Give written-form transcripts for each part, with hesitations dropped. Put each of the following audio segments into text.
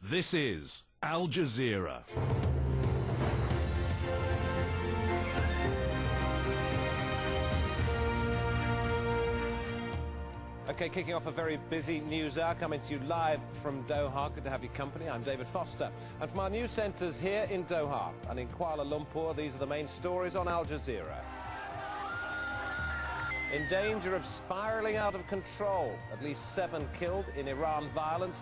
This is Al Jazeera. Okay, kicking off a very busy news hour, coming to you live from Doha. Good to have your company. I'm David Foster. And from our news centres here in Doha and in Kuala Lumpur, these are the main stories on Al Jazeera. In danger of spiralling out of control, at least 7 killed in Iran violence.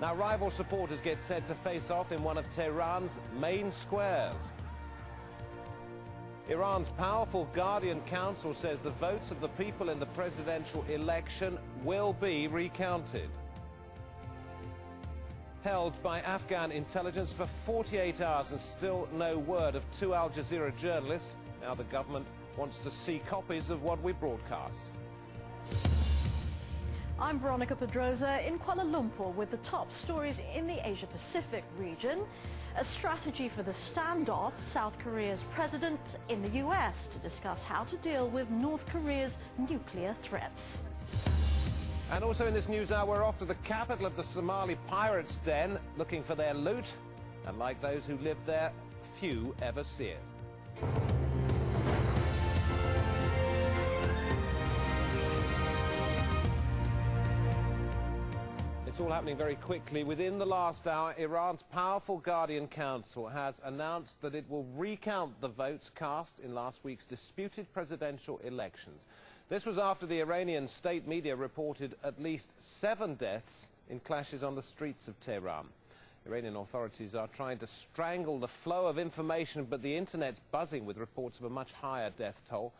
Now rival supporters get set to face off in one of Tehran's main squares. Iran's powerful Guardian Council says the votes of the people in the presidential election will be recounted. Held by Afghan intelligence for 48 hours and still no word of 2 Al Jazeera journalists. Now the government wants to see copies of what we broadcast. I'm Veronica Pedroza in Kuala Lumpur with the top stories in the Asia-Pacific region. A strategy for the standoff, South Korea's president in the US to discuss how to deal with North Korea's nuclear threats. And also in this news hour, we're off to the capital of the Somali pirates' den, looking for their loot. And like those who live there, few ever see it. It's all happening very quickly. Within the last hour, Iran's powerful Guardian Council has announced that it will recount the votes cast in last week's disputed presidential elections. This was after the Iranian state media reported at least 7 deaths in clashes on the streets of Tehran. Iranian authorities are trying to strangle the flow of information, but the internet's buzzing with reports of a much higher death toll.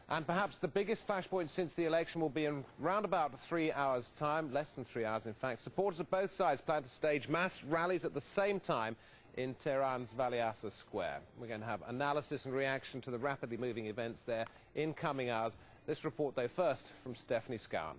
And perhaps the biggest flashpoint since the election will be in round about 3 hours' time, less than 3 hours in fact. Supporters of both sides plan to stage mass rallies at the same time in Tehran's Valiasa Square. We're going to have analysis and reaction to the rapidly moving events there in coming hours. This report, though, first from Stephanie Scowen.